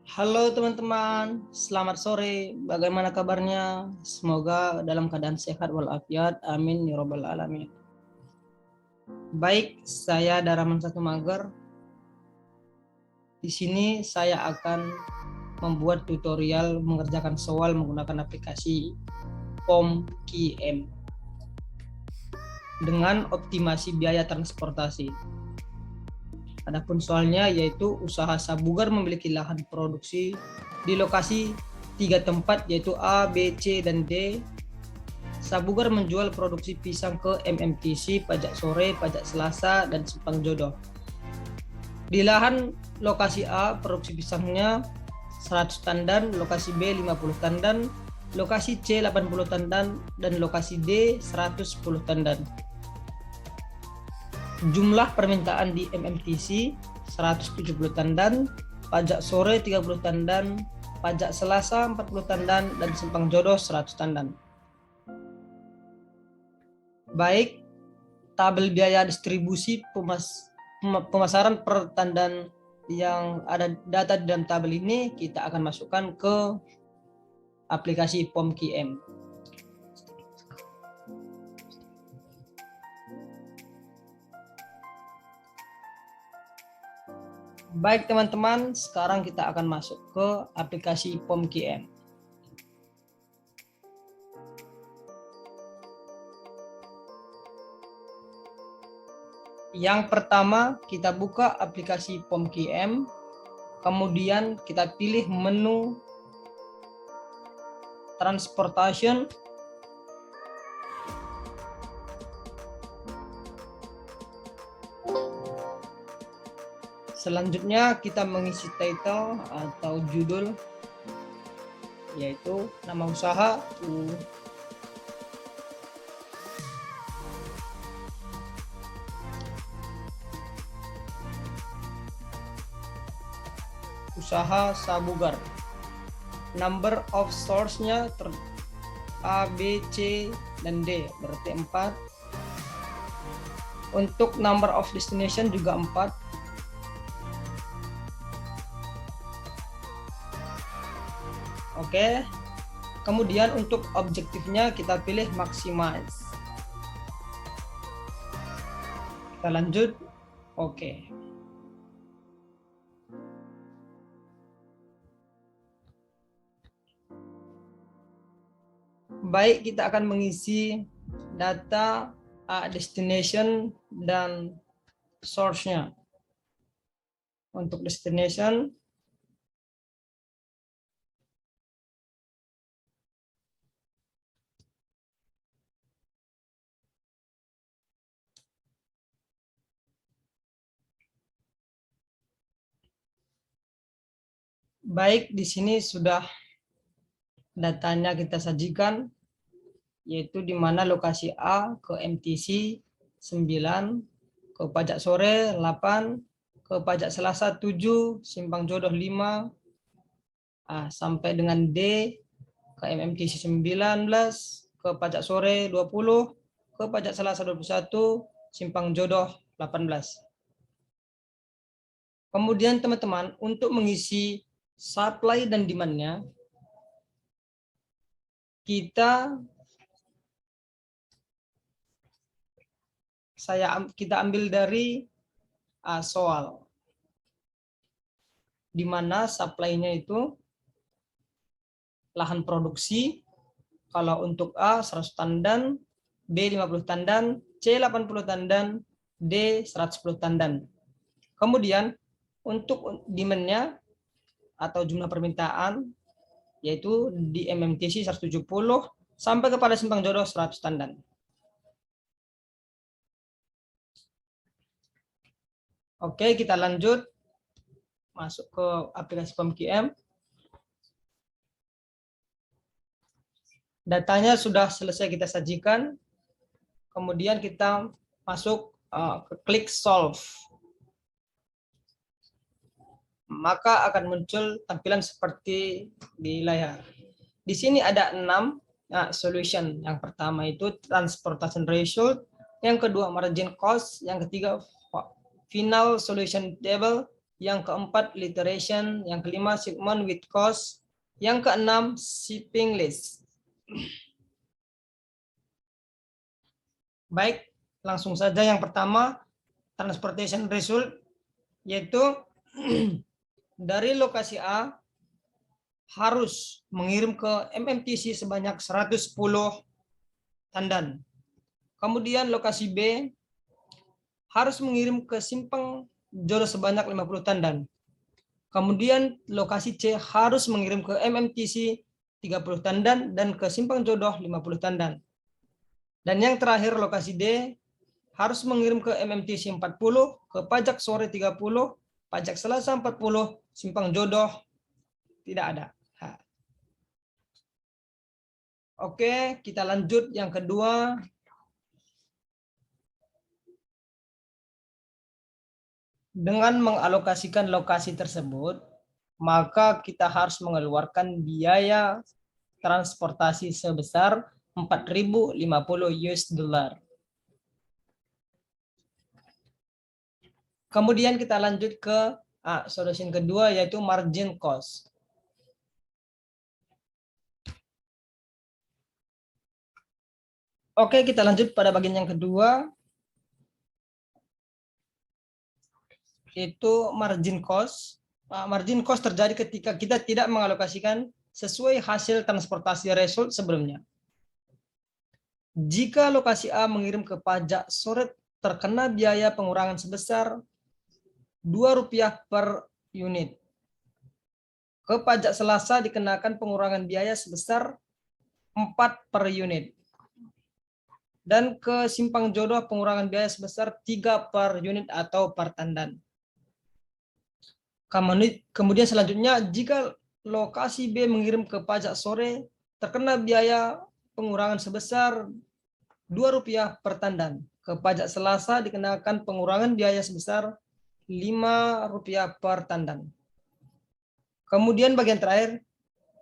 Halo teman-teman, selamat sore. Bagaimana kabarnya? Semoga dalam keadaan sehat walafiat. Amin ya robbal alamin. Baik, saya Daraman Satu Mager. Di sini saya akan membuat tutorial mengerjakan soal menggunakan aplikasi POM-QM dengan optimasi biaya transportasi. Adapun soalnya yaitu usaha Sabugar memiliki lahan produksi di lokasi 3 tempat yaitu A, B, C, dan D. Sabugar menjual produksi pisang ke MMTC, Pajak Sore, Pajak Selasa, dan Simpang Jodoh. Di lahan lokasi A, produksi pisangnya 100 tandan, lokasi B 50 tandan, lokasi C 80 tandan, dan lokasi D 110 tandan. Jumlah permintaan di MMTC 170 tandan, Pajak Sore 30 tandan, Pajak Selasa 40 tandan, dan Simpang Jodoh 100 tandan. Baik, tabel biaya distribusi pemasaran per tandan yang ada data di dalam tabel ini kita akan masukkan ke aplikasi POM-QM. Baik teman-teman, sekarang kita akan masuk ke aplikasi POM-QM. Yang pertama, kita buka aplikasi POM-QM, kemudian kita pilih menu Transportation, selanjutnya kita mengisi title atau judul, yaitu nama usaha, usaha Sabugar. Number of source-nya A, B, C, dan D, berarti 4. Untuk number of destination juga 4. Oke. Kemudian untuk objektifnya kita pilih maximize. Kita lanjut. Oke. Baik, kita akan mengisi data destination dan source-nya. Untuk destination, baik, di sini sudah datanya kita sajikan, yaitu di mana lokasi A ke MTC 9, ke Pajak Sore 8, ke Pajak Selasa 7, Simpang Jodoh 5, sampai dengan D ke MMTC 19, ke Pajak Sore 20, ke Pajak Selasa 21, Simpang Jodoh 18. Kemudian teman-teman, untuk mengisi supply dan demand-nya, kita ambil dari soal, di mana supply-nya itu lahan produksi, kalau untuk A 100 tandan, B 50 tandan, C 80 tandan, D 110 tandan. Kemudian untuk demand-nya atau jumlah permintaan, yaitu di MMTC 170 sampai kepada Simpang Jodoh 100 tandan. Oke, kita lanjut masuk ke aplikasi POM-QM. Datanya sudah selesai kita sajikan. Kemudian kita masuk ke klik solve. Maka akan muncul tampilan seperti di layar. Di sini ada 6 solution. Yang pertama itu transportation ratio, yang kedua margin cost, yang ketiga final solution table, yang keempat literation, yang kelima shipment with cost, yang keenam shipping list. Baik, langsung saja yang pertama transportation result, yaitu dari lokasi A harus mengirim ke MMTC sebanyak 110 tandan. Kemudian lokasi B harus mengirim ke simpang jodoh sebanyak 50 tandan. Kemudian lokasi C harus mengirim ke MMTC 30 tandan dan ke simpang jodoh 50 tandan. Dan yang terakhir lokasi D harus mengirim ke MMTC 40, ke pajak sore 30, pajak selasa 40, simpang jodoh tidak ada. Oke, kita lanjut yang kedua. Dengan mengalokasikan lokasi tersebut, maka kita harus mengeluarkan biaya transportasi sebesar 4.050 US dollar. Kemudian kita lanjut ke solution kedua, yaitu margin cost. Oke, kita lanjut pada bagian yang kedua, yaitu margin cost. Margin cost terjadi ketika kita tidak mengalokasikan sesuai hasil transportasi result sebelumnya. Jika lokasi A mengirim ke pajak sore terkena biaya pengurangan sebesar Rp2 per unit. Ke pajak selasa dikenakan pengurangan biaya sebesar 4 per unit. Dan ke simpang jodoh pengurangan biaya sebesar 3 per unit atau per tandan. Kemudian selanjutnya, jika lokasi B mengirim ke pajak sore terkena biaya pengurangan sebesar Rp2 per tandan. Ke pajak selasa dikenakan pengurangan biaya sebesar Rp5 per tandan. Kemudian bagian terakhir,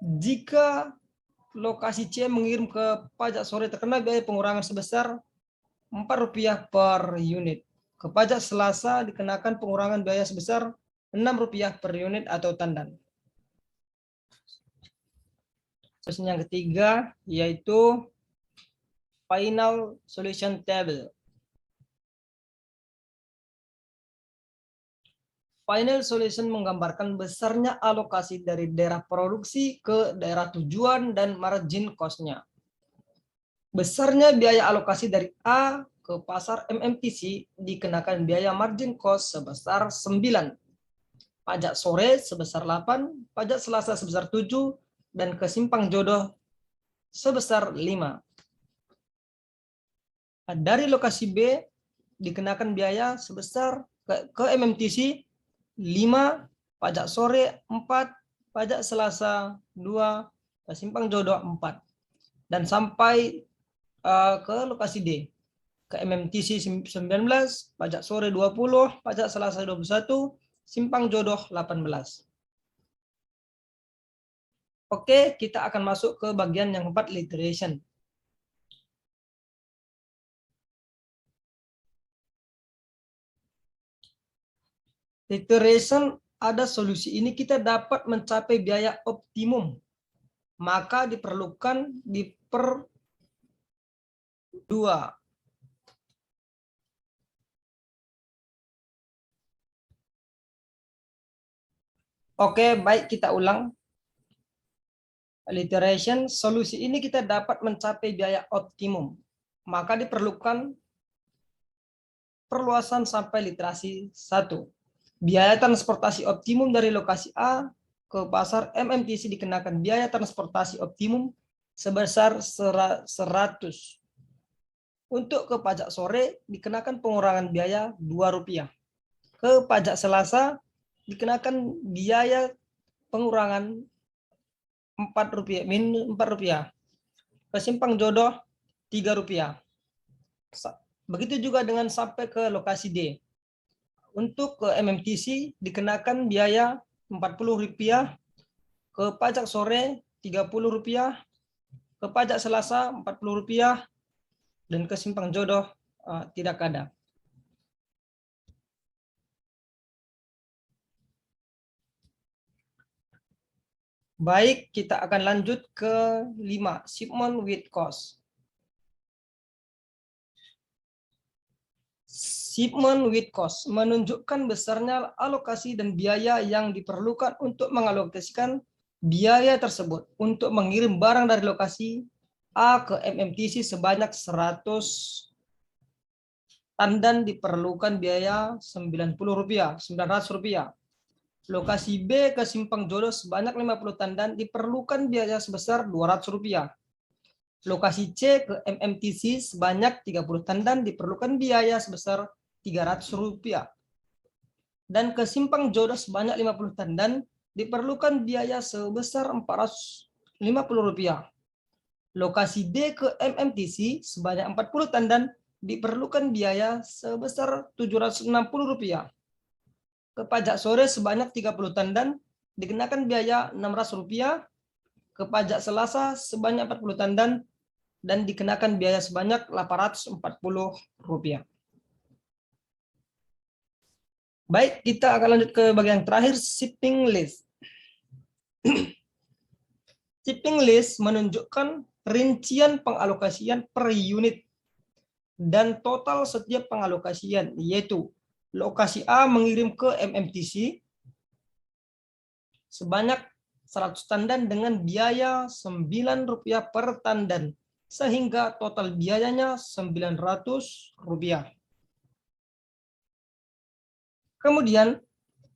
jika lokasi C mengirim ke pajak sore terkena biaya pengurangan sebesar Rp4 per unit. Ke pajak selasa dikenakan pengurangan biaya sebesar Rp6 per unit atau tandan. Terus yang ketiga, yaitu final solution table. Final solution menggambarkan besarnya alokasi dari daerah produksi ke daerah tujuan dan margin cost-nya. Besarnya biaya alokasi dari A ke pasar MMTC dikenakan biaya margin cost sebesar 9, pajak sore sebesar 8, pajak selasa sebesar 7, dan ke simpang jodoh sebesar 5. Dari lokasi B dikenakan biaya sebesar ke MMTC 5, pajak sore 4, pajak selasa 2, simpang jodoh 4. Dan sampai ke lokasi D, ke MMTC 19, pajak sore 20, pajak selasa 21, simpang jodoh 18. Oke, kita akan masuk ke bagian yang keempat, literation. Literation, ada solusi ini kita dapat mencapai biaya optimum, maka diperlukan dua. Oke, baik, kita ulang. Literation, solusi ini kita dapat mencapai biaya optimum, maka diperlukan perluasan sampai literasi 1. Biaya transportasi optimum dari lokasi A ke pasar MMTC dikenakan biaya transportasi optimum sebesar 100. Untuk ke pajak sore dikenakan pengurangan biaya Rp2. Ke pajak selasa dikenakan biaya pengurangan Rp4. Ke simpang jodoh Rp3. Begitu juga dengan sampai ke lokasi D. Untuk ke MMTC dikenakan biaya Rp40, ke pajak sore Rp30, ke pajak selasa Rp40, dan ke simpang jodoh tidak ada. Baik, kita akan lanjut ke 5, shipment with cost. Shipment with cost menunjukkan besarnya alokasi dan biaya yang diperlukan untuk mengalokasikan biaya tersebut untuk mengirim barang dari lokasi A ke MMTC sebanyak 100 tandan diperlukan biaya Rp90, 900. Lokasi B ke Simpang Jodoh sebanyak 50 tandan diperlukan biaya sebesar Rp200. Lokasi C ke MMTC sebanyak 30 tandan diperlukan biaya sebesar Rp300. Dan ke Simpang Jodoh sebanyak 50 tandan diperlukan biaya sebesar Rp450. Lokasi D ke MMTC sebanyak 40 tandan diperlukan biaya sebesar Rp760. Ke pajak sore sebanyak 30 tandan dikenakan biaya Rp600. Ke pajak Selasa sebanyak 40 tandan dan dikenakan biaya sebanyak Rp840. Baik, kita akan lanjut ke bagian terakhir, shipping list. Shipping list menunjukkan rincian pengalokasian per unit dan total setiap pengalokasian, yaitu lokasi A mengirim ke MMTC sebanyak 100 tandan dengan biaya Rp9 per tandan, sehingga total biayanya Rp900. Kemudian,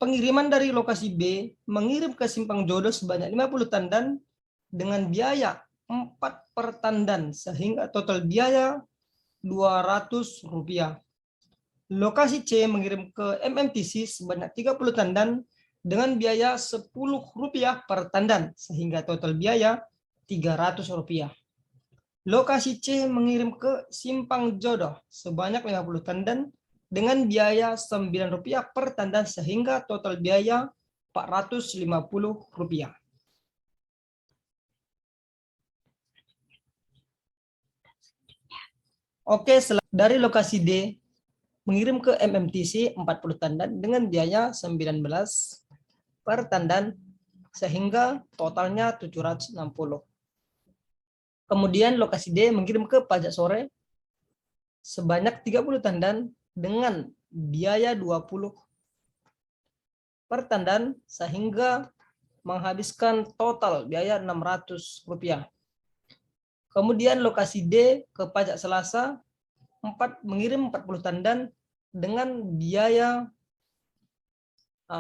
pengiriman dari lokasi B mengirim ke Simpang Jodoh sebanyak 50 tandan dengan biaya 4 per tandan, sehingga total biaya Rp200. Lokasi C mengirim ke MMTC sebanyak 30 tandan dengan biaya Rp10 per tandan, sehingga total biaya Rp300. Lokasi C mengirim ke Simpang Jodoh sebanyak 50 tandan dengan biaya Rp9 per tandan, sehingga total biaya Rp450. Oke, dari lokasi D mengirim ke MMTC 40 tandan dengan biaya 19 per tandan, sehingga totalnya 760. Kemudian lokasi D mengirim ke pajak sore sebanyak 30 tandan dengan biaya 20 per tandan, sehingga menghabiskan total biaya Rp600. Kemudian lokasi D ke pajak Selasa mengirim 40 tandan dengan biaya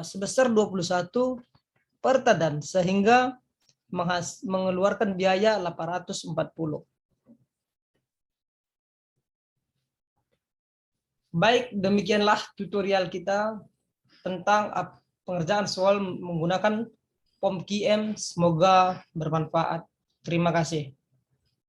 sebesar 21 per tandan, sehingga mengeluarkan biaya 840. Baik, demikianlah tutorial kita tentang pengerjaan soal menggunakan POM QM. Semoga bermanfaat. Terima kasih.